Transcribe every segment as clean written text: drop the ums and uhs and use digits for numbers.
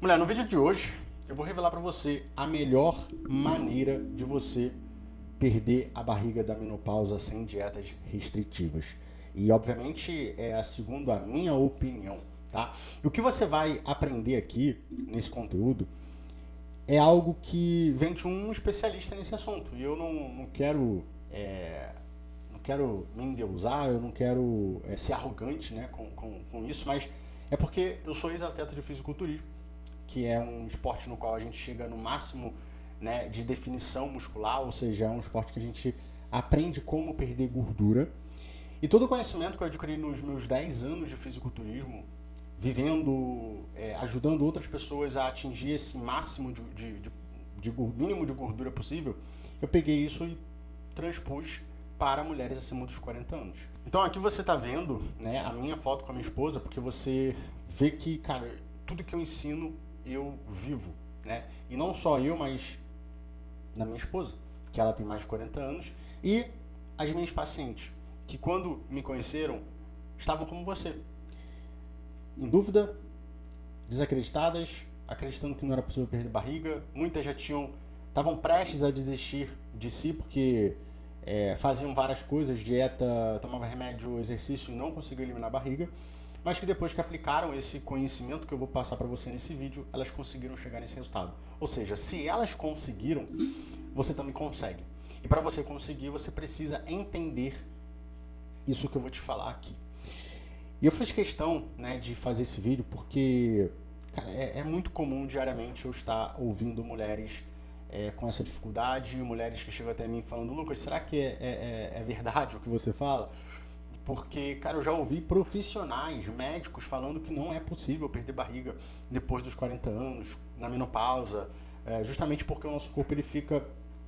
Mulher, no vídeo de hoje eu vou revelar para você a melhor maneira de você perder a barriga da menopausa sem dietas restritivas. E obviamente é segundo a minha opinião, tá? E o que você vai aprender aqui nesse conteúdo é algo que vem de um especialista nesse assunto. E eu não quero não quero me endeusar, eu não quero ser arrogante, né, com isso, mas é porque eu sou ex-atleta de fisiculturismo, que é um esporte no qual a gente chega no máximo, né, de definição muscular, ou seja, é um esporte que a gente aprende como perder gordura. E todo o conhecimento que eu adquiri nos meus 10 anos de fisiculturismo, vivendo, ajudando outras pessoas a atingir esse máximo de mínimo de gordura possível, eu peguei isso e transpus para mulheres acima dos 40 anos. Então aqui você está vendo, né, a minha foto com a minha esposa, porque você vê que, cara, tudo que eu ensino eu vivo, né? E não só eu, mas na minha esposa, que ela tem mais de 40 anos, e as minhas pacientes, que quando me conheceram, estavam como você, em dúvida, desacreditadas, acreditando que não era possível perder barriga. Muitas já estavam prestes a desistir de si, porque faziam várias coisas, dieta, tomavam remédio, exercício e não conseguiam eliminar a barriga, mas que depois que aplicaram esse conhecimento que eu vou passar para você nesse vídeo, elas conseguiram chegar nesse resultado. Ou seja, se elas conseguiram, você também consegue. E para você conseguir, você precisa entender isso que eu vou te falar aqui. E eu fiz questão, né, de fazer esse vídeo porque, cara, é muito comum diariamente eu estar ouvindo mulheres com essa dificuldade, mulheres que chegam até mim falando: Lucas, será que é verdade o que você fala? Porque, cara, eu já ouvi profissionais, médicos falando que não é possível perder barriga depois dos 40 anos, na menopausa, justamente porque o nosso corpo ele fica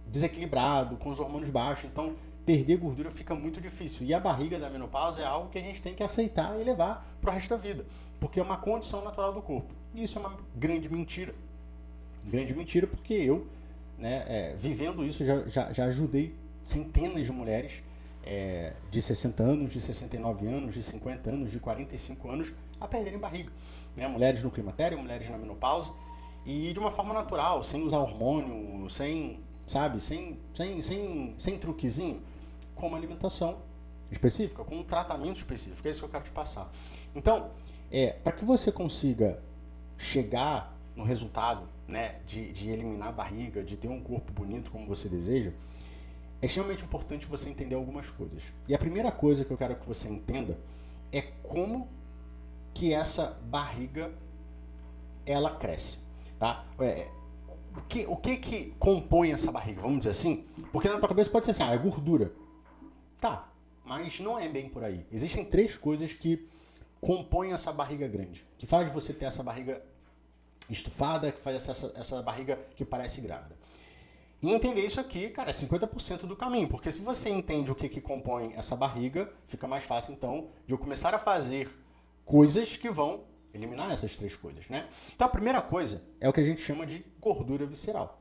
desequilibrado, com os hormônios baixos, então perder gordura fica muito difícil. E a barriga da menopausa é algo que a gente tem que aceitar e levar para o resto da vida, porque é uma condição natural do corpo. E isso é uma grande mentira. Grande mentira porque eu, né, vivendo isso, já ajudei centenas de mulheres de 60 anos, de 69 anos, de 50 anos, de 45 anos a perderem barriga. Né? Mulheres no climatério, mulheres na menopausa, e de uma forma natural, sem usar hormônio, sem truquezinho, com uma alimentação específica, com um tratamento específico. É isso que eu quero te passar. Então, para que você consiga chegar no resultado, né, de eliminar a barriga, de ter um corpo bonito como você deseja, é extremamente importante você entender algumas coisas. E a primeira coisa que eu quero que você entenda é como que essa barriga ela cresce, tá? O que compõe essa barriga, vamos dizer assim? Porque na tua cabeça pode ser assim, é gordura. Tá, mas não é bem por aí. Existem 3 coisas que compõem essa barriga grande, que faz você ter essa barriga estufada, que faz essa barriga que parece grávida. E entender isso aqui, cara, é 50% do caminho, porque se você entende o que compõe essa barriga, fica mais fácil, então, de eu começar a fazer coisas que vão eliminar essas 3 coisas, né? Então, a primeira coisa é o que a gente chama de gordura visceral.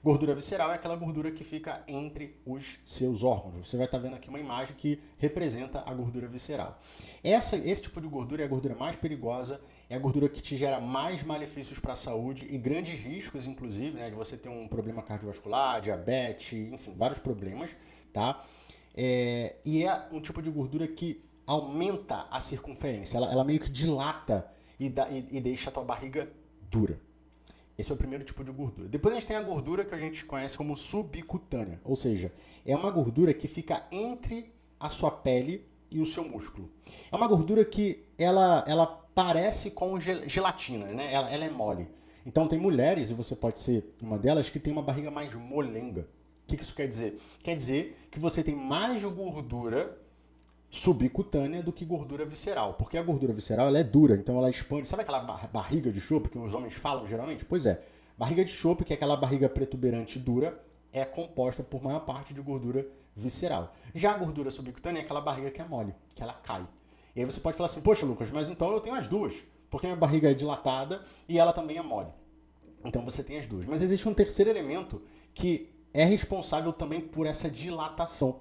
Gordura visceral é aquela gordura que fica entre os seus órgãos. Você vai estar vendo aqui uma imagem que representa a gordura visceral. Esse tipo de gordura é a gordura mais perigosa, é a gordura que te gera mais malefícios para a saúde e grandes riscos, inclusive, né, de você ter um problema cardiovascular, diabetes, enfim, vários problemas, tá? E é um tipo de gordura que aumenta a circunferência, ela meio que dilata e deixa a tua barriga dura. Esse é o primeiro tipo de gordura. Depois a gente tem a gordura que a gente conhece como subcutânea, ou seja, é uma gordura que fica entre a sua pele e o seu músculo. É uma gordura que ela parece com gelatina, né? Ela é mole. Então tem mulheres, e você pode ser uma delas, que tem uma barriga mais molenga. O que isso quer dizer? Quer dizer que você tem mais gordura subcutânea do que gordura visceral, porque a gordura visceral ela é dura, então ela expande. Sabe aquela barriga de chope que os homens falam geralmente? Pois é, barriga de chope, que é aquela barriga protuberante dura, é composta por maior parte de gordura visceral. Já a gordura subcutânea é aquela barriga que é mole, que ela cai. E aí você pode falar assim, poxa Lucas, mas então eu tenho as duas, porque minha barriga é dilatada e ela também é mole. Então você tem as duas. Mas existe um terceiro elemento que é responsável também por essa dilatação,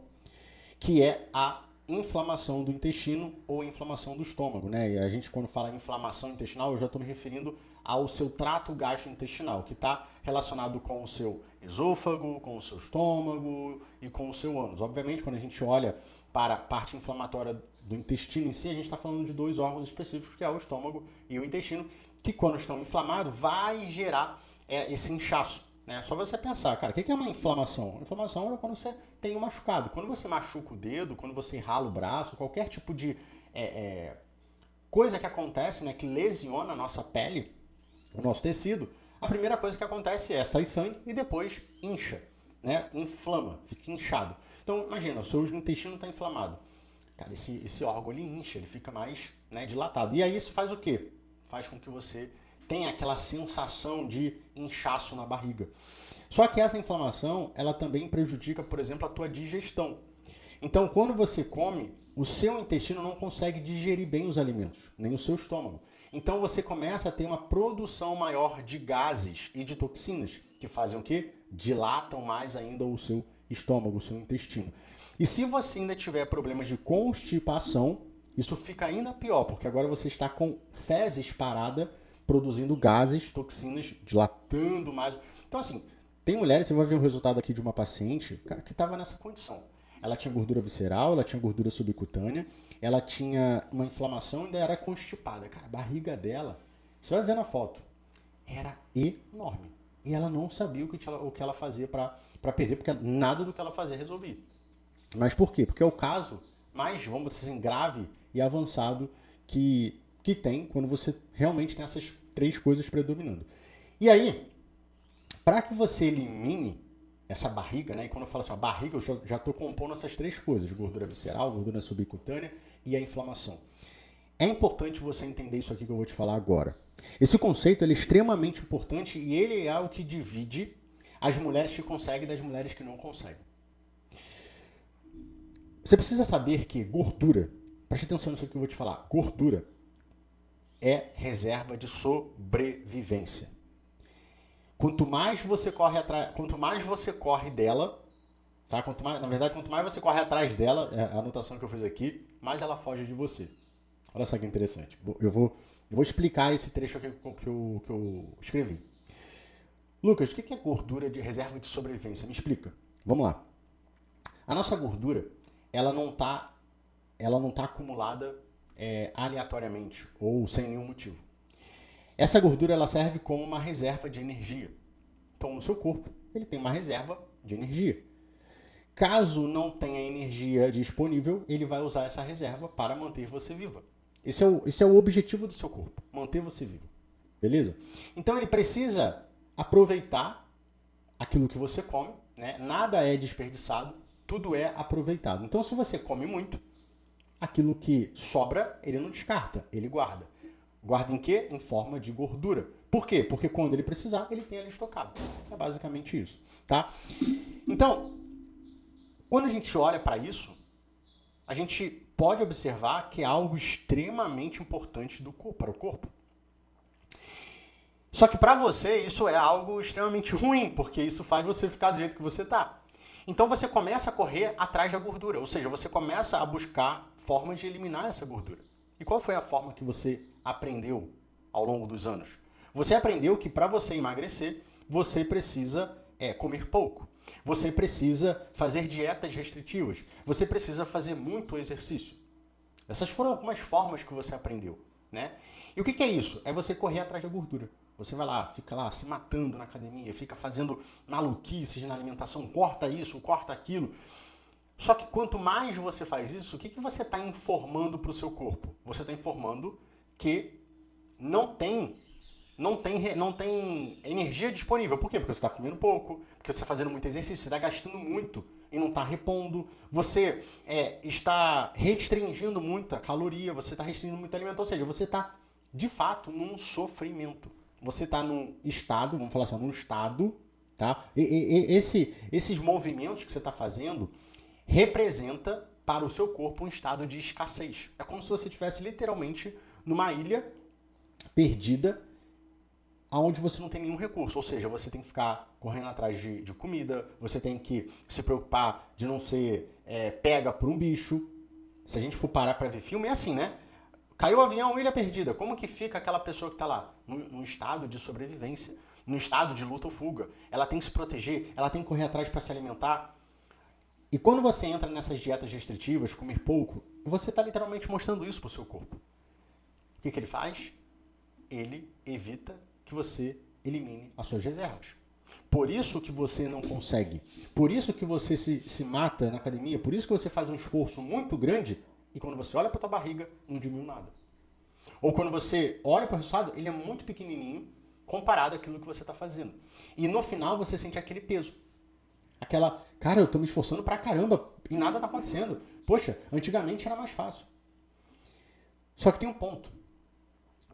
que é a inflamação do intestino ou inflamação do estômago, né? E a gente, quando fala inflamação intestinal, eu já estou me referindo ao seu trato gastrointestinal, que está relacionado com o seu esôfago, com o seu estômago e com o seu ânus. Obviamente, quando a gente olha para a parte inflamatória do intestino em si, a gente está falando de dois órgãos específicos, que é o estômago e o intestino, que quando estão inflamados, vai gerar esse inchaço. É só você pensar, cara, o que é uma inflamação? Inflamação é quando você tem um machucado. Quando você machuca o dedo, quando você rala o braço, qualquer tipo de coisa que acontece, né, que lesiona a nossa pele, o nosso tecido, a primeira coisa que acontece é sair sangue e depois incha, né? Inflama, fica inchado. Então, imagina, o seu intestino está inflamado. Cara, esse órgão ele incha, ele fica mais, né, dilatado. E aí isso faz o quê? Faz com que você tenha aquela sensação de inchaço na barriga. Só que essa inflamação, ela também prejudica, por exemplo, a tua digestão. Então, quando você come, o seu intestino não consegue digerir bem os alimentos, nem o seu estômago. Então, você começa a ter uma produção maior de gases e de toxinas, que fazem o quê? Dilatam mais ainda o seu estômago, o seu intestino. E se você ainda tiver problemas de constipação, isso fica ainda pior, porque agora você está com fezes parada, produzindo gases, toxinas, dilatando mais. Então, assim, tem mulheres, você vai ver o resultado aqui de uma paciente, cara, que estava nessa condição. Ela tinha gordura visceral, ela tinha gordura subcutânea, ela tinha uma inflamação e ainda era constipada. Cara, a barriga dela, você vai ver na foto, era enorme. E ela não sabia o que ela fazia para perder, porque nada do que ela fazia resolvia. Mas por quê? Porque é o caso mais, vamos dizer assim, grave e avançado que tem quando você realmente tem essas três coisas predominando. E aí, para que você elimine essa barriga, né? E quando eu falo assim, a barriga, eu já estou compondo essas três coisas, gordura visceral, gordura subcutânea e a inflamação. É importante você entender isso aqui que eu vou te falar agora. Esse conceito ele é extremamente importante e ele é o que divide as mulheres que conseguem das mulheres que não conseguem. Você precisa saber que gordura, preste atenção nisso que eu vou te falar, gordura é reserva de sobrevivência. Quanto mais você corre dela, tá? Quanto mais você corre atrás dela, é a anotação que eu fiz aqui, mais ela foge de você. Olha só que interessante. Eu vou explicar esse trecho aqui que eu escrevi. Lucas, o que é gordura de reserva de sobrevivência? Me explica. Vamos lá. A nossa gordura, ela não tá acumulada aleatoriamente ou sem nenhum motivo. Essa gordura ela serve como uma reserva de energia. Então, no seu corpo, ele tem uma reserva de energia. Caso não tenha energia disponível, ele vai usar essa reserva para manter você viva. Esse é o objetivo do seu corpo, manter você vivo. Beleza? Então, ele precisa aproveitar aquilo que você come, né? Nada é desperdiçado, tudo é aproveitado. Então, se você come muito, aquilo que sobra, ele não descarta, ele guarda. Guarda em quê? Em forma de gordura. Por quê? Porque quando ele precisar, ele tem ali estocado. É basicamente isso, tá? Então, quando a gente olha para isso, a gente pode observar que é algo extremamente importante para o corpo. Só que para você, isso é algo extremamente ruim, porque isso faz você ficar do jeito que você tá. Então você começa a correr atrás da gordura, ou seja, você começa a buscar formas de eliminar essa gordura. E qual foi a forma que você aprendeu ao longo dos anos? Você aprendeu que para você emagrecer, você precisa comer pouco. Você precisa fazer dietas restritivas. Você precisa fazer muito exercício. Essas foram algumas formas que você aprendeu, né? E o que é isso? É você correr atrás da gordura. Você vai lá, fica lá se matando na academia, fica fazendo maluquices na alimentação, corta isso, corta aquilo. Só que quanto mais você faz isso, o que você está informando para o seu corpo? Você está informando que não tem energia disponível. Por quê? Porque você está comendo pouco, porque você está fazendo muito exercício, você está gastando muito e não está repondo. Você está restringindo muita caloria, você está restringindo muito alimento. Ou seja, você está, de fato, num sofrimento. Você está num estado, vamos falar assim, num estado, tá? Esses movimentos que você está fazendo representa para o seu corpo um estado de escassez. É como se você estivesse literalmente numa ilha perdida, onde você não tem nenhum recurso. Ou seja, você tem que ficar correndo atrás de comida, você tem que se preocupar de não ser pega por um bicho, Se a gente for parar para ver filme, é assim, né? Caiu o avião, ilha perdida. Como que fica aquela pessoa que está lá? Num estado de sobrevivência, num estado de luta ou fuga. Ela tem que se proteger, ela tem que correr atrás para se alimentar. E quando você entra nessas dietas restritivas, comer pouco, você está literalmente mostrando isso para o seu corpo. O que ele faz? Ele evita que você elimine as suas reservas. Por isso que você não consegue. Por isso que você se mata na academia. Por isso que você faz um esforço muito grande e quando você olha para tua barriga, não diminui nada. Ou quando você olha para o resultado, ele é muito pequenininho comparado àquilo que você está fazendo. E no final você sente aquele peso. Aquela, cara, eu tô me esforçando pra caramba e nada tá acontecendo. Poxa, antigamente era mais fácil. Só que tem um ponto.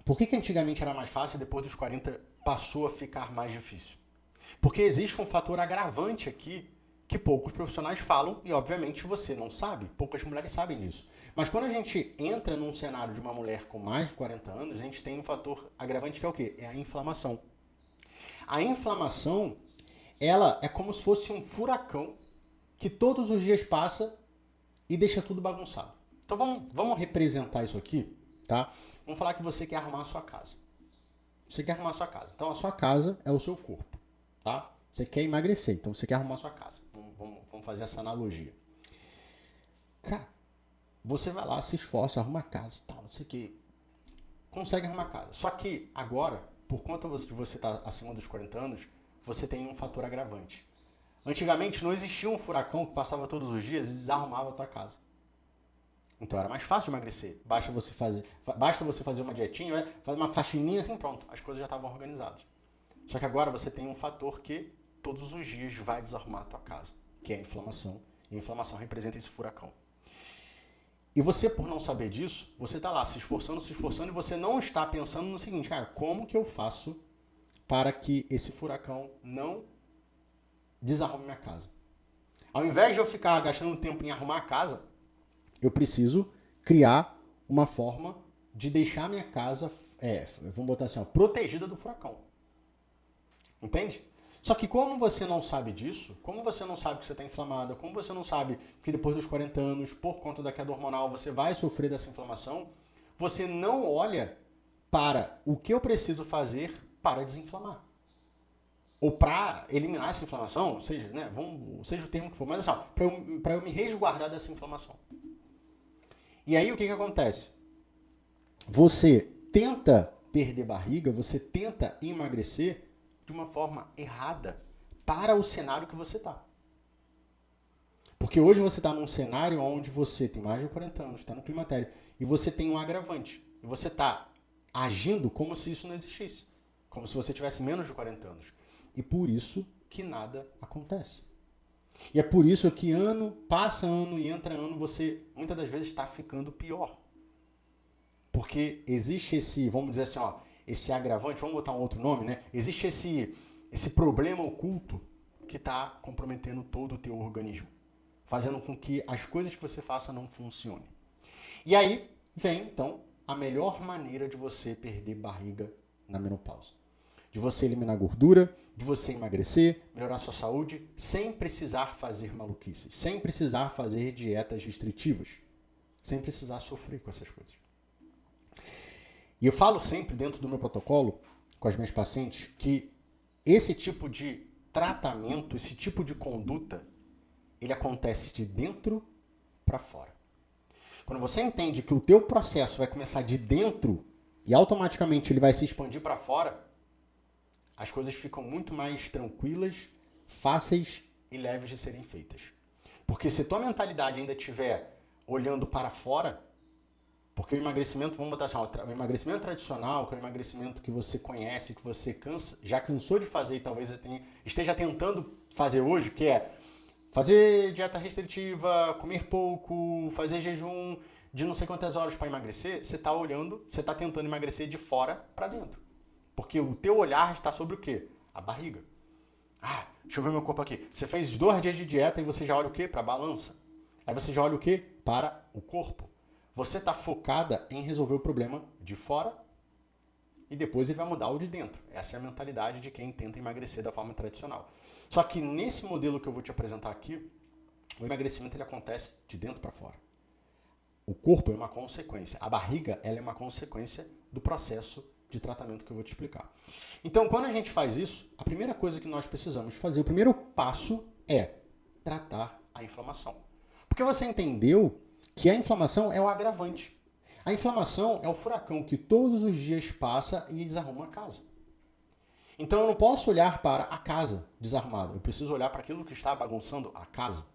Por que antigamente era mais fácil e depois dos 40 passou a ficar mais difícil? Porque existe um fator agravante aqui que poucos profissionais falam e, obviamente, você não sabe. Poucas mulheres sabem disso. Mas quando a gente entra num cenário de uma mulher com mais de 40 anos, a gente tem um fator agravante que é o quê? É a inflamação. A inflamação, ela é como se fosse um furacão que todos os dias passa e deixa tudo bagunçado. Então vamos representar isso aqui, tá? Vamos falar que você quer arrumar a sua casa. Você quer arrumar a sua casa. Então a sua casa é o seu corpo, tá? Você quer emagrecer, então você quer arrumar a sua casa. Vamos fazer essa analogia. Cara, você vai lá, se esforça, arruma a casa e tal, não sei o que. Consegue arrumar a casa. Só que agora, por conta de você estar acima dos 40 anos, você tem um fator agravante. Antigamente não existia um furacão que passava todos os dias e desarrumava a tua casa. Então era mais fácil de emagrecer. Basta você fazer uma dietinha, fazer uma faxininha assim, pronto. As coisas já estavam organizadas. Só que agora você tem um fator que todos os dias vai desarrumar a tua casa, que é a inflamação. E a inflamação representa esse furacão. E você, por não saber disso, você está lá se esforçando e você não está pensando no seguinte, cara, como que eu faço para que esse furacão não desarrume minha casa? Ao invés de eu ficar gastando tempo em arrumar a casa, eu preciso criar uma forma de deixar minha casa, vamos botar assim, protegida do furacão. Entende? Só que como você não sabe disso, como você não sabe que você está inflamada, como você não sabe que depois dos 40 anos, por conta da queda hormonal, você vai sofrer dessa inflamação, você não olha para o que eu preciso fazer para desinflamar. Ou para eliminar essa inflamação, seja, né, seja o termo que for, mas assim, para eu me resguardar dessa inflamação. E aí o que acontece? Você tenta perder barriga, você tenta emagrecer de uma forma errada para o cenário que você está. Porque hoje você está num cenário onde você tem mais de 40 anos, está no climatério, e você tem um agravante. E você está agindo como se isso não existisse. Como se você tivesse menos de 40 anos. E por isso que nada acontece. E é por isso que passa ano e entra ano, você muitas das vezes está ficando pior. Porque existe esse, vamos dizer assim, esse agravante, vamos botar um outro nome, né? Existe esse problema oculto que está comprometendo todo o teu organismo, fazendo com que as coisas que você faça não funcionem. E aí vem, então, a melhor maneira de você perder barriga na menopausa. De você eliminar gordura, de você emagrecer, melhorar sua saúde, sem precisar fazer maluquices, sem precisar fazer dietas restritivas, sem precisar sofrer com essas coisas. E eu falo sempre dentro do meu protocolo com as minhas pacientes que esse tipo de tratamento, esse tipo de conduta, ele acontece de dentro para fora. Quando você entende que o teu processo vai começar de dentro e automaticamente ele vai se expandir para fora, as coisas ficam muito mais tranquilas, fáceis e leves de serem feitas. Porque se tua mentalidade ainda estiver olhando para fora, porque o emagrecimento, vamos botar assim, o emagrecimento tradicional, que é o emagrecimento que você conhece, que você já cansou de fazer e talvez esteja tentando fazer hoje, que é fazer dieta restritiva, comer pouco, fazer jejum de não sei quantas horas para emagrecer, você está tentando emagrecer de fora para dentro. Porque o teu olhar está sobre o quê? A barriga. Deixa eu ver meu corpo aqui. Você fez 2 dias de dieta e você já olha o quê? Para a balança. Aí você já olha o quê? Para o corpo. Você está focada em resolver o problema de fora e depois ele vai mudar o de dentro. Essa é a mentalidade de quem tenta emagrecer da forma tradicional. Só que nesse modelo que eu vou te apresentar aqui, o emagrecimento ele acontece de dentro para fora. O corpo é uma consequência. A barriga, ela é uma consequência do processo de tratamento que eu vou te explicar. Então, quando a gente faz isso, a primeira coisa que nós precisamos fazer, o primeiro passo é tratar a inflamação. Porque você entendeu que a inflamação é o agravante. A inflamação é o furacão que todos os dias passa e desarruma a casa. Então eu não posso olhar para a casa desarrumada. Eu preciso olhar para aquilo que está bagunçando a casa,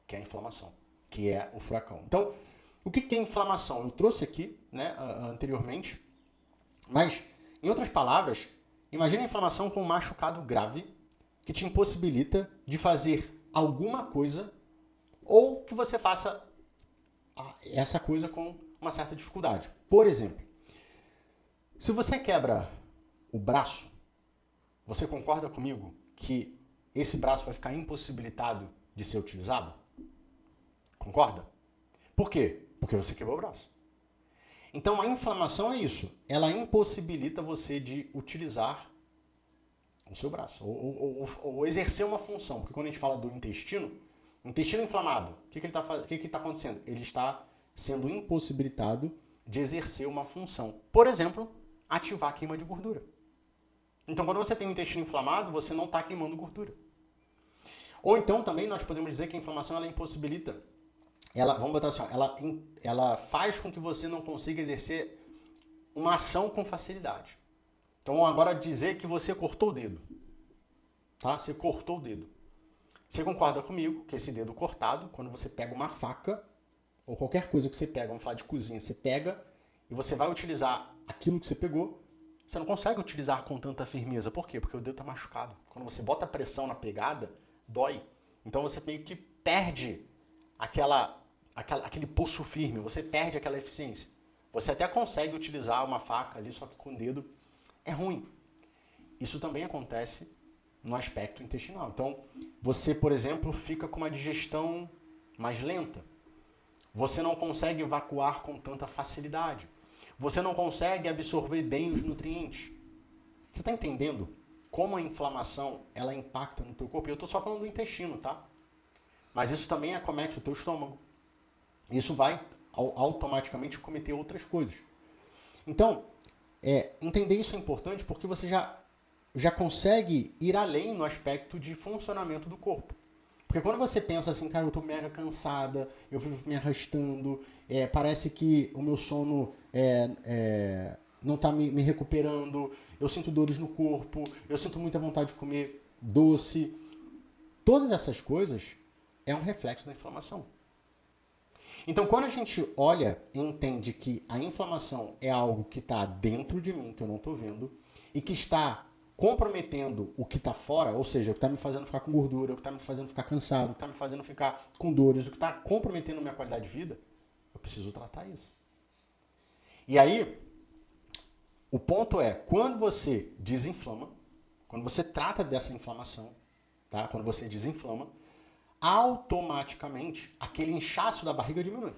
que é a inflamação, que é o furacão. Então, o que é inflamação? Eu trouxe aqui, né, anteriormente, mas, em outras palavras, imagine a inflamação como um machucado grave que te impossibilita de fazer alguma coisa ou que você faça essa coisa com uma certa dificuldade. Por exemplo, se você quebra o braço, você concorda comigo que esse braço vai ficar impossibilitado de ser utilizado? Concorda? Por quê? Porque você quebrou o braço. Então a inflamação é isso. Ela impossibilita você de utilizar o seu braço ou exercer uma função. Porque quando a gente fala do intestino, o intestino inflamado, o que está acontecendo? Ele está sendo impossibilitado de exercer uma função. Por exemplo, ativar a queima de gordura. Então, quando você tem um intestino inflamado, você não está queimando gordura. Ou então, também, nós podemos dizer que a inflamação ela impossibilita, vamos botar assim, ela faz com que você não consiga exercer uma ação com facilidade. Então, agora dizer que você cortou o dedo. Tá? Você cortou o dedo. Você concorda comigo que esse dedo cortado, quando você pega uma faca, ou qualquer coisa que você pega, vamos falar de cozinha, você pega e você vai utilizar aquilo que você pegou, você não consegue utilizar com tanta firmeza. Por quê? Porque o dedo está machucado. Quando você bota pressão na pegada, dói. Então você meio que perde aquele pulso firme, você perde aquela eficiência. Você até consegue utilizar uma faca ali, só que com o dedo é ruim. Isso também acontece no aspecto intestinal. Então, você, por exemplo, fica com uma digestão mais lenta. Você não consegue evacuar com tanta facilidade. Você não consegue absorver bem os nutrientes. Você está entendendo como a inflamação ela impacta no teu corpo? Eu estou só falando do intestino, tá? Mas isso também acomete o teu estômago. Isso vai automaticamente cometer outras coisas. Então, entender isso é importante porque você já consegue ir além no aspecto de funcionamento do corpo. Porque quando você pensa assim, cara, eu tô mega cansada, eu vivo me arrastando, parece que o meu sono não tá me recuperando, eu sinto dores no corpo, eu sinto muita vontade de comer doce. Todas essas coisas é um reflexo da inflamação. Então, quando a gente olha e entende que a inflamação é algo que está dentro de mim, que eu não estou vendo, e que está comprometendo o que está fora, ou seja, o que está me fazendo ficar com gordura, o que está me fazendo ficar cansado, o que está me fazendo ficar com dores, o que está comprometendo a minha qualidade de vida, eu preciso tratar isso. E aí, o ponto é, quando você desinflama, quando você trata dessa inflamação, tá? Quando você desinflama, automaticamente aquele inchaço da barriga diminui.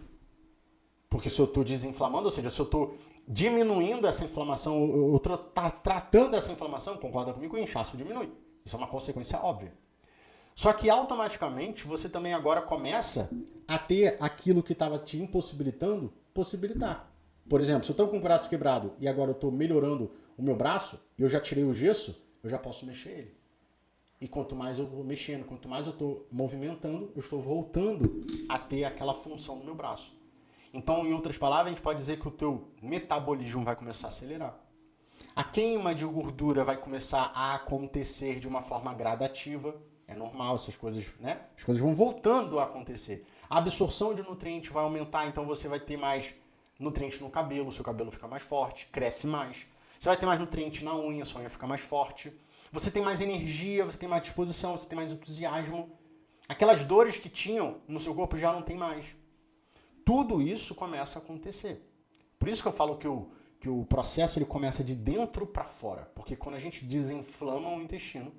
Porque se eu estou desinflamando, ou seja, se eu estou diminuindo essa inflamação, eu estou tratando essa inflamação, concorda comigo, o inchaço diminui. Isso é uma consequência óbvia. Só que automaticamente você também agora começa a ter aquilo que estava te impossibilitando, possibilitar. Por exemplo, se eu estou com o braço quebrado e agora eu estou melhorando o meu braço, eu já tirei o gesso, eu já posso mexer ele. E quanto mais eu vou mexendo, quanto mais eu estou movimentando, eu estou voltando a ter aquela função no meu braço. Então, em outras palavras, a gente pode dizer que o teu metabolismo vai começar a acelerar. A queima de gordura vai começar a acontecer de uma forma gradativa. É normal essas coisas, né? As coisas vão voltando a acontecer. A absorção de nutrientes vai aumentar, então você vai ter mais nutrientes no cabelo, seu cabelo fica mais forte, cresce mais. Você vai ter mais nutrientes na unha, sua unha fica mais forte. Você tem mais energia, você tem mais disposição, você tem mais entusiasmo. Aquelas dores que tinham no seu corpo já não tem mais. Tudo isso começa a acontecer. Por isso que eu falo que o processo ele começa de dentro para fora. Porque quando a gente desinflama o intestino,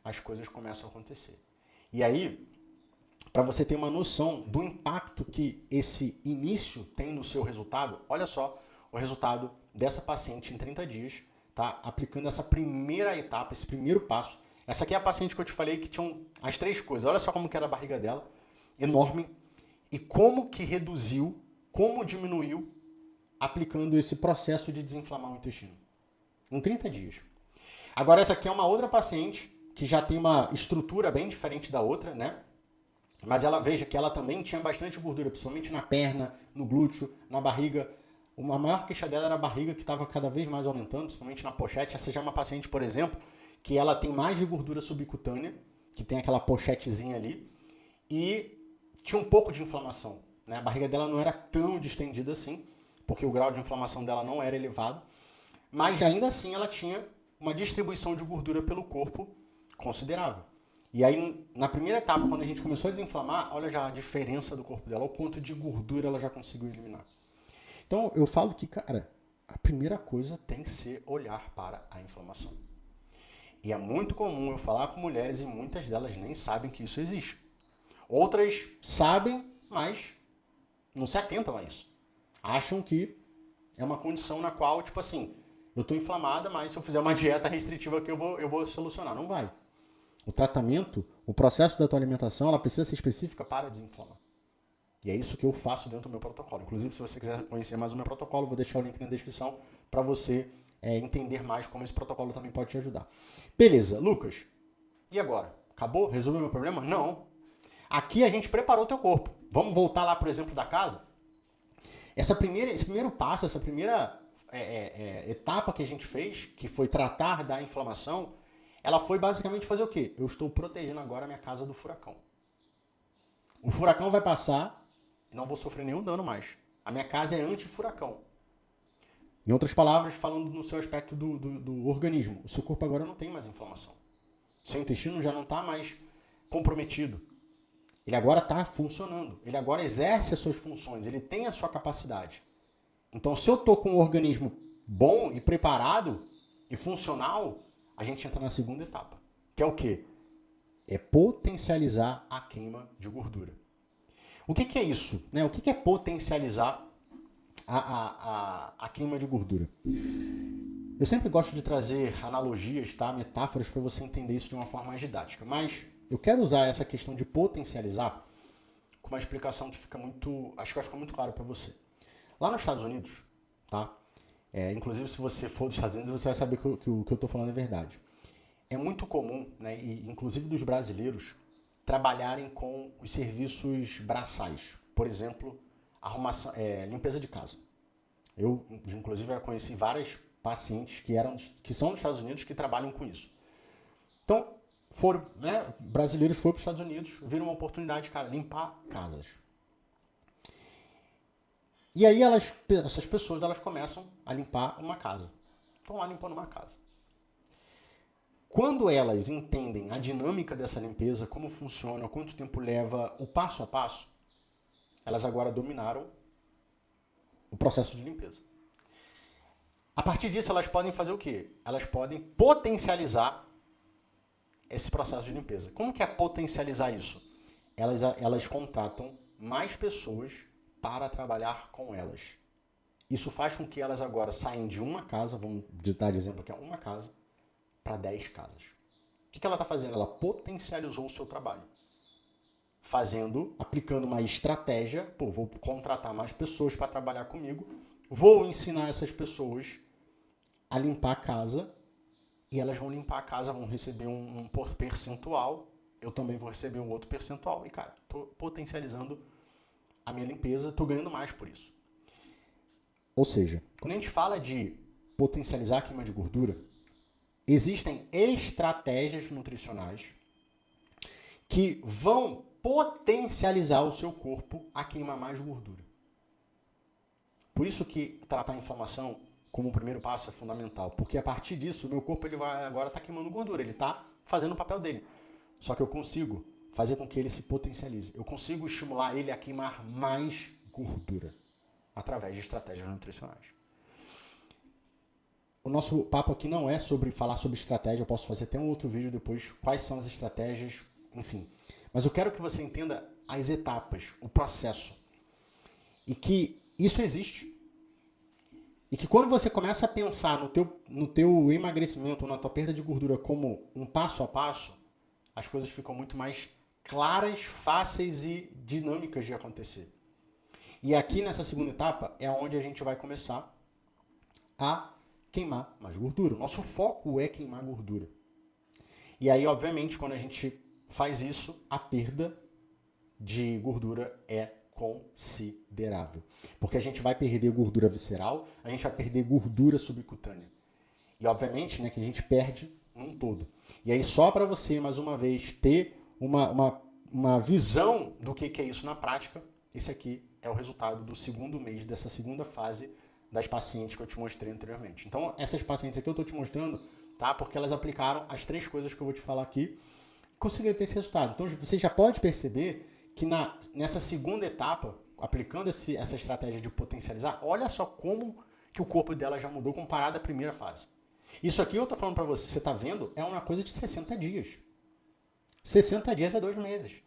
as coisas começam a acontecer. E aí, para você ter uma noção do impacto que esse início tem no seu resultado, olha só o resultado dessa paciente em 30 dias, tá? Aplicando essa primeira etapa, esse primeiro passo. Essa aqui é a paciente que eu te falei que tinham as 3 coisas. Olha só como que era a barriga dela, enorme, e como que reduziu como diminuiu aplicando esse processo de desinflamar o intestino. Em 30 dias. Agora, essa aqui é uma outra paciente que já tem uma estrutura bem diferente da outra, né? Mas ela, veja que ela também tinha bastante gordura, principalmente na perna, no glúteo, na barriga. Uma maior queixa dela era a barriga, que estava cada vez mais aumentando, principalmente na pochete. Essa já é uma paciente, por exemplo, que ela tem mais de gordura subcutânea, que tem aquela pochetezinha ali, e tinha um pouco de inflamação, né? A barriga dela não era tão distendida assim, porque o grau de inflamação dela não era elevado, mas ainda assim ela tinha uma distribuição de gordura pelo corpo considerável. E aí, na primeira etapa, quando a gente começou a desinflamar, olha já a diferença do corpo dela, o quanto de gordura ela já conseguiu eliminar. Então, eu falo que, cara, a primeira coisa tem que ser olhar para a inflamação. E é muito comum eu falar com mulheres e muitas delas nem sabem que isso existe. Outras sabem, mas não se atentam a isso. Acham que é uma condição na qual, tipo assim, eu estou inflamada, mas se eu fizer uma dieta restritiva aqui, eu vou solucionar. Não vai. O tratamento, o processo da tua alimentação, ela precisa ser específica para desinflamar. E é isso que eu faço dentro do meu protocolo. Inclusive, se você quiser conhecer mais o meu protocolo, vou deixar o link na descrição para você entender mais como esse protocolo também pode te ajudar. Beleza, Lucas. E agora? Acabou? Resolveu o meu problema? Não. Aqui a gente preparou o teu corpo. Vamos voltar lá, por exemplo, da casa? Esse primeiro passo, essa primeira etapa que a gente fez, que foi tratar da inflamação, ela foi basicamente fazer o quê? Eu estou protegendo agora a minha casa do furacão. O furacão vai passar, não vou sofrer nenhum dano mais. A minha casa é anti-furacão. Em outras palavras, falando no seu aspecto do organismo, o seu corpo agora não tem mais inflamação. O seu intestino já não está mais comprometido. Ele agora está funcionando. Ele agora exerce as suas funções. Ele tem a sua capacidade. Então, se eu estou com um organismo bom e preparado e funcional, a gente entra na segunda etapa, que é o quê? É potencializar a queima de gordura. O que é isso? Né? O que é potencializar a queima de gordura? Eu sempre gosto de trazer analogias, tá? Metáforas, para você entender isso de uma forma mais didática. Mas eu quero usar essa questão de potencializar com uma explicação que fica muito, acho que vai ficar muito claro para você. Lá nos Estados Unidos, tá? Inclusive, se você for dos Estados Unidos, você vai saber que o que eu estou falando é verdade. É muito comum, né, e inclusive dos brasileiros, trabalharem com os serviços braçais. Por exemplo, limpeza de casa. Eu, inclusive, conheci várias pacientes que são dos Estados Unidos que trabalham com isso. Então, brasileiros foram para os Estados Unidos, viram uma oportunidade, cara, limpar casas. E aí essas pessoas elas começam a limpar uma casa. Estão lá limpando uma casa. Quando elas entendem a dinâmica dessa limpeza, como funciona, quanto tempo leva, o passo a passo, elas agora dominaram o processo de limpeza. A partir disso, elas podem fazer o quê? Elas podem potencializar esse processo de limpeza. Como que é potencializar isso? Elas contratam mais pessoas para trabalhar com elas. Isso faz com que elas agora saiam de uma casa, vamos dar de exemplo aqui, uma casa, para 10 casas. O que ela está fazendo? Ela potencializou o seu trabalho. Aplicando uma estratégia, vou contratar mais pessoas para trabalhar comigo, vou ensinar essas pessoas a limpar a casa, e elas vão limpar a casa, vão receber um percentual, eu também vou receber um outro percentual, e cara, estou potencializando a minha limpeza, estou ganhando mais por isso. Ou seja, quando a gente fala de potencializar a queima de gordura, existem estratégias nutricionais que vão potencializar o seu corpo a queimar mais gordura. Por isso que tratar a inflamação como o primeiro passo é fundamental, porque a partir disso o meu corpo ele vai agora estar queimando gordura, ele está fazendo o papel dele. Só que eu consigo fazer com que ele se potencialize. Eu consigo estimular ele a queimar mais gordura através de estratégias nutricionais. O nosso papo aqui não é sobre falar sobre estratégia, eu posso fazer até um outro vídeo depois, quais são as estratégias, enfim. Mas eu quero que você entenda as etapas, o processo. E que isso existe. E que quando você começa a pensar no teu emagrecimento, na tua perda de gordura como um passo a passo, as coisas ficam muito mais claras, fáceis e dinâmicas de acontecer. E aqui nessa segunda etapa é onde a gente vai começar a queimar mais gordura. Nosso foco é queimar gordura. E aí, obviamente, quando a gente faz isso, a perda de gordura é considerável. Porque a gente vai perder gordura visceral, a gente vai perder gordura subcutânea. E, obviamente, né, que a gente perde num todo. E aí, só para você, mais uma vez, ter uma visão do que é isso na prática, esse aqui é o resultado do segundo mês dessa segunda fase das pacientes que eu te mostrei anteriormente. Então, essas pacientes aqui eu estou te mostrando, tá? Porque elas aplicaram as 3 coisas que eu vou te falar aqui e conseguiram ter esse resultado. Então, você já pode perceber que nessa segunda etapa, aplicando essa estratégia de potencializar, olha só como que o corpo dela já mudou comparado à primeira fase. Isso aqui eu estou falando para você está vendo, é uma coisa de 60 dias. 60 dias é 2 meses.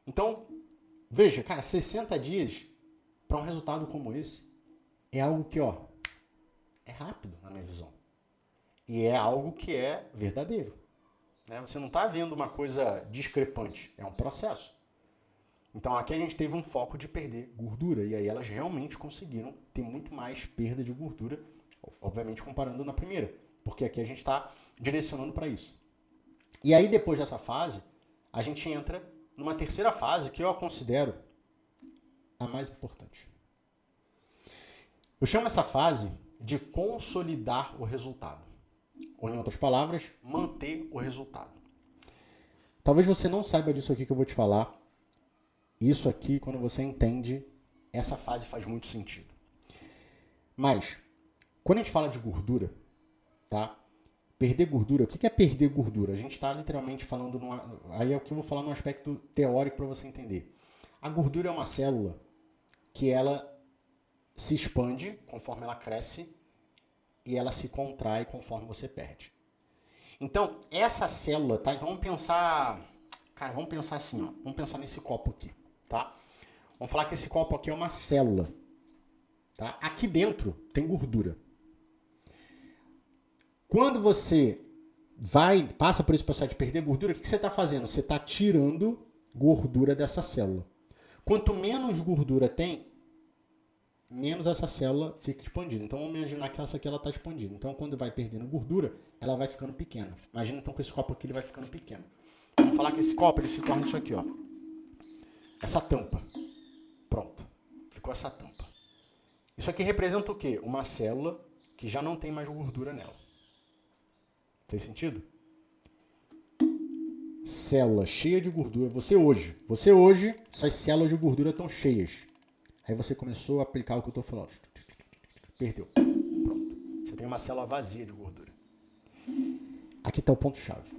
Então, veja, cara, 60 dias para um resultado como esse é algo que, ó, é rápido na minha visão. E é algo que é verdadeiro. Né? Você não está vendo uma coisa discrepante, é um processo. Então aqui a gente teve um foco de perder gordura, e aí elas realmente conseguiram ter muito mais perda de gordura, obviamente comparando na primeira, porque aqui a gente está direcionando para isso. E aí depois dessa fase, a gente entra numa terceira fase que eu considero a mais importante. Eu chamo essa fase de consolidar o resultado. Ou, em outras palavras, manter o resultado. Talvez você não saiba disso aqui que eu vou te falar. Isso aqui, quando você entende, essa fase faz muito sentido. Mas, quando a gente fala de gordura, tá? Perder gordura, o que é perder gordura? A gente está literalmente falando, aí é o que eu vou falar num aspecto teórico para você entender. A gordura é uma célula que ela se expande conforme ela cresce e ela se contrai conforme você perde. Então, essa célula, tá? Então vamos pensar, cara, vamos pensar assim, ó. Vamos pensar nesse copo aqui, tá? Vamos falar que esse copo aqui é uma célula, tá? Aqui dentro tem gordura. Quando você passa por esse processo de perder gordura, o que você está fazendo? Você está tirando gordura dessa célula. Quanto menos gordura tem, menos essa célula fica expandida. Então vamos imaginar que essa aqui está expandida. Então quando vai perdendo gordura, ela vai ficando pequena. Imagina então que esse copo aqui ele vai ficando pequeno. Vamos falar que esse copo ele se torna isso aqui, ó. Essa tampa. Pronto. Ficou essa tampa. Isso aqui representa o quê? Uma célula que já não tem mais gordura nela. Fez sentido? Célula cheia de gordura. Você hoje, suas células de gordura estão cheias. Aí você começou a aplicar o que eu estou falando. Perdeu. Pronto. Você tem uma célula vazia de gordura. Aqui está o ponto-chave.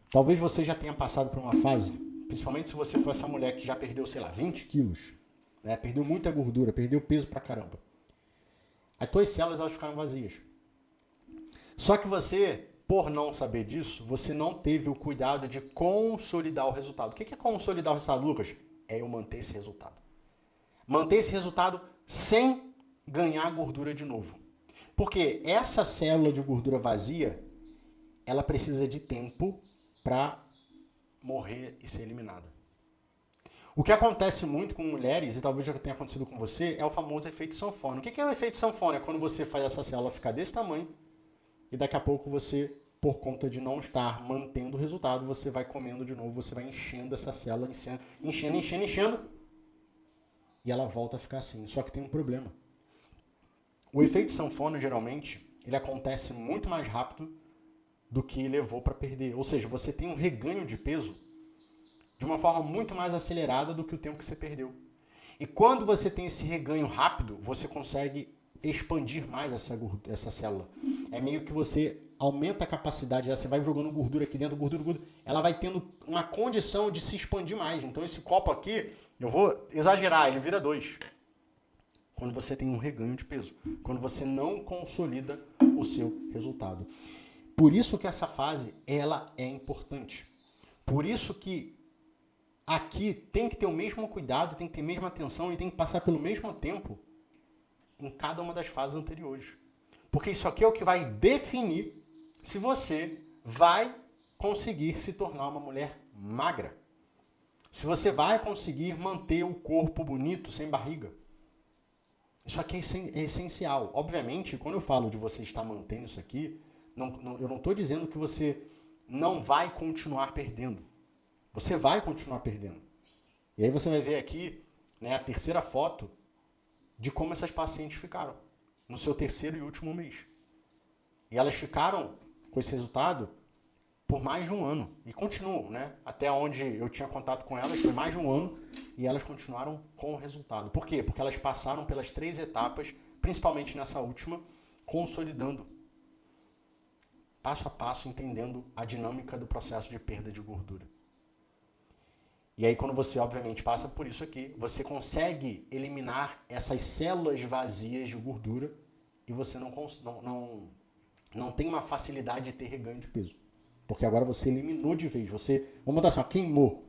Talvez você já tenha passado por uma fase, principalmente se você for essa mulher que já perdeu, sei lá, 20 quilos. Né? Perdeu muita gordura, perdeu peso pra caramba. As tuas células elas ficaram vazias. Só que você, por não saber disso, você não teve o cuidado de consolidar o resultado. O que é consolidar o resultado, Lucas? É eu manter esse resultado. Manter esse resultado sem ganhar gordura de novo. Porque essa célula de gordura vazia, ela precisa de tempo para morrer e ser eliminada. O que acontece muito com mulheres, e talvez já tenha acontecido com você, é o famoso efeito sanfona. O que é o efeito sanfona? É quando você faz essa célula ficar desse tamanho e daqui a pouco você, por conta de não estar mantendo o resultado, você vai comendo de novo, você vai enchendo essa célula, enchendo, e ela volta a ficar assim. Só que tem um problema. O efeito sanfona, geralmente, ele acontece muito mais rápido do que levou para perder. Ou seja, você tem um reganho de peso de uma forma muito mais acelerada do que o tempo que você perdeu. E quando você tem esse reganho rápido, você consegue expandir mais essa célula. É meio que você aumenta a capacidade, você vai jogando gordura aqui dentro, gordura, ela vai tendo uma condição de se expandir mais. Então esse copo aqui, eu vou exagerar, ele vira 2. Quando você tem um reganho de peso. Quando você não consolida o seu resultado. Por isso que essa fase, ela é importante. Por isso que aqui tem que ter o mesmo cuidado, tem que ter a mesma atenção e tem que passar pelo mesmo tempo em cada uma das fases anteriores. Porque isso aqui é o que vai definir se você vai conseguir se tornar uma mulher magra. se você vai conseguir manter o corpo bonito sem barriga. Isso aqui é essencial. Obviamente, quando eu falo de você estar mantendo isso aqui, eu não estou dizendo que você não vai continuar perdendo. Você vai continuar perdendo. E aí você vai ver aqui, né, a terceira foto de como essas pacientes ficaram no seu terceiro e último mês. E elas ficaram com esse resultado por mais de um ano. E continuam, né? Até onde eu tinha contato com elas, foi mais de um ano, e elas continuaram com o resultado. Por quê? Porque elas passaram pelas 3 etapas, principalmente nessa última, consolidando. Passo a passo, entendendo a dinâmica do processo de perda de gordura. E aí, quando você, obviamente, passa por isso aqui, você consegue eliminar essas células vazias de gordura e você não tem uma facilidade de ter reganho de peso. Porque agora você eliminou de vez. Você, vamos botar assim, ó, queimou.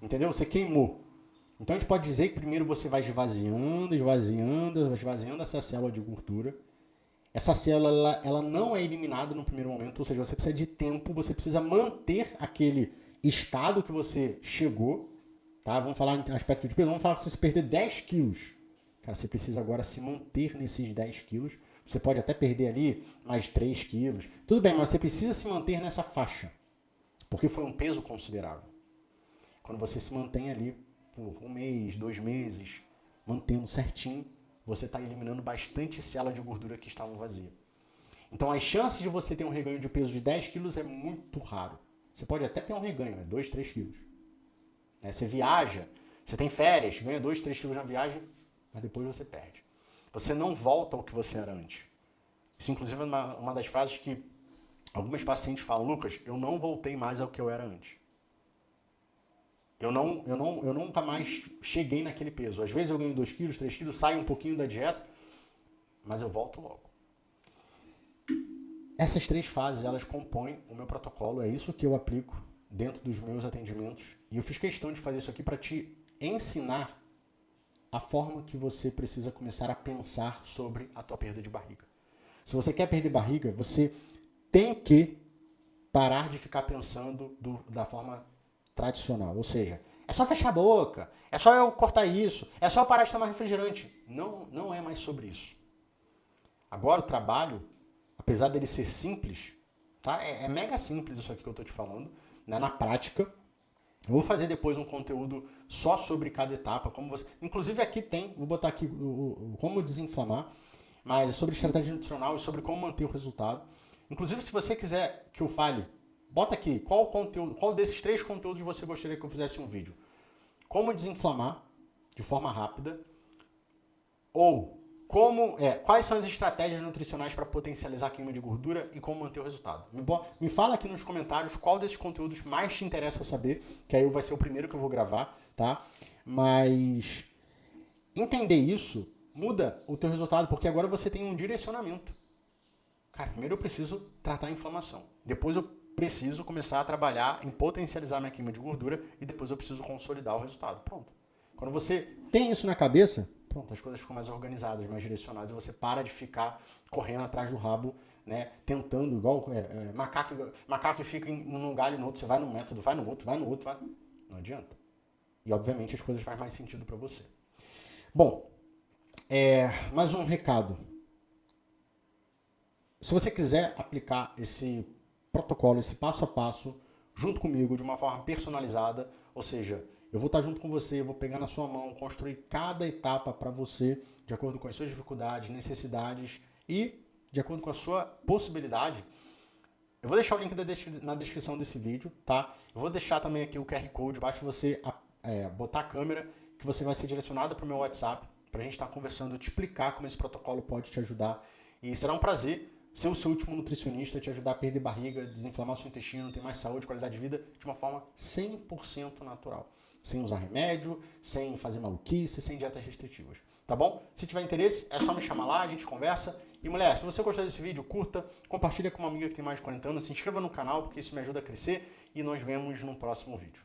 Entendeu? Você queimou. Então a gente pode dizer que primeiro você vai esvaziando essa célula de gordura. Essa célula ela não é eliminada no primeiro momento, ou seja, você precisa de tempo, você precisa manter aquele estado que você chegou. Tá? Vamos falar em aspecto de peso, vamos falar que você perder 10 quilos. Cara, você precisa agora se manter nesses 10 quilos. Você pode até perder ali mais 3 quilos. Tudo bem, mas você precisa se manter nessa faixa. Porque foi um peso considerável. Quando você se mantém ali por 1 mês, 2 meses, mantendo certinho, você está eliminando bastante célula de gordura que estavam vazias. Então as chances de você ter um reganho de peso de 10 quilos é muito raro. Você pode até ter um reganho, 2, 3 quilos. Você viaja, você tem férias, ganha 2, 3 quilos na viagem, mas depois você perde. Você não volta ao que você era antes. Isso, inclusive, é uma das frases que algumas pacientes falam: Lucas, eu não voltei mais ao que eu era antes. Eu nunca mais cheguei naquele peso. Às vezes eu ganho 2 quilos, 3 quilos, saio um pouquinho da dieta, mas eu volto logo. Essas 3 fases, elas compõem o meu protocolo. É isso que eu aplico dentro dos meus atendimentos. E eu fiz questão de fazer isso aqui para te ensinar a forma que você precisa começar a pensar sobre a tua perda de barriga. Se você quer perder barriga, você tem que parar de ficar pensando da forma tradicional. Ou seja, é só fechar a boca, é só eu cortar isso, é só eu parar de tomar refrigerante. Não é mais sobre isso. Agora o trabalho, apesar dele ser simples, tá? É mega simples isso aqui que eu estou te falando, né? Na prática. Eu vou fazer depois um conteúdo só sobre cada etapa. Inclusive aqui tem, vou botar aqui como desinflamar, mas é sobre estratégia nutricional e sobre como manter o resultado. Inclusive, se você quiser que eu fale, bota aqui qual desses 3 conteúdos você gostaria que eu fizesse um vídeo. Como desinflamar de forma rápida, ou quais são as estratégias nutricionais para potencializar a queima de gordura e como manter o resultado. Me fala aqui nos comentários qual desses conteúdos mais te interessa saber, que aí vai ser o primeiro que eu vou gravar, tá? Mas entender isso muda o teu resultado, porque agora você tem um direcionamento. Cara, primeiro eu preciso tratar a inflamação. Depois eu preciso começar a trabalhar em potencializar minha queima de gordura e depois eu preciso consolidar o resultado. Pronto. Quando você tem isso na cabeça, pronto, as coisas ficam mais organizadas, mais direcionadas, e você para de ficar correndo atrás do rabo, né, tentando, igual macaco que fica num galho e no outro, você vai num método, vai no outro, não adianta. E obviamente as coisas fazem mais sentido para você. Bom, mais um recado. Se você quiser aplicar esse protocolo, esse passo a passo, junto comigo, de uma forma personalizada, ou seja, eu vou estar junto com você, eu vou pegar na sua mão, construir cada etapa para você, de acordo com as suas dificuldades, necessidades e de acordo com a sua possibilidade. Eu vou deixar o link na descrição desse vídeo, tá? Eu vou deixar também aqui o QR Code, basta você botar a câmera, que você vai ser direcionado para o meu WhatsApp, para a gente estar conversando, te explicar como esse protocolo pode te ajudar. E será um prazer ser o seu último nutricionista, te ajudar a perder barriga, desinflamar seu intestino, ter mais saúde, qualidade de vida, de uma forma 100% natural. Sem usar remédio, sem fazer maluquice, sem dietas restritivas. Tá bom? Se tiver interesse, é só me chamar lá, a gente conversa. E mulher, se você gostou desse vídeo, curta, compartilha com uma amiga que tem mais de 40 anos, se inscreva no canal, porque isso me ajuda a crescer. E nós vemos no próximo vídeo.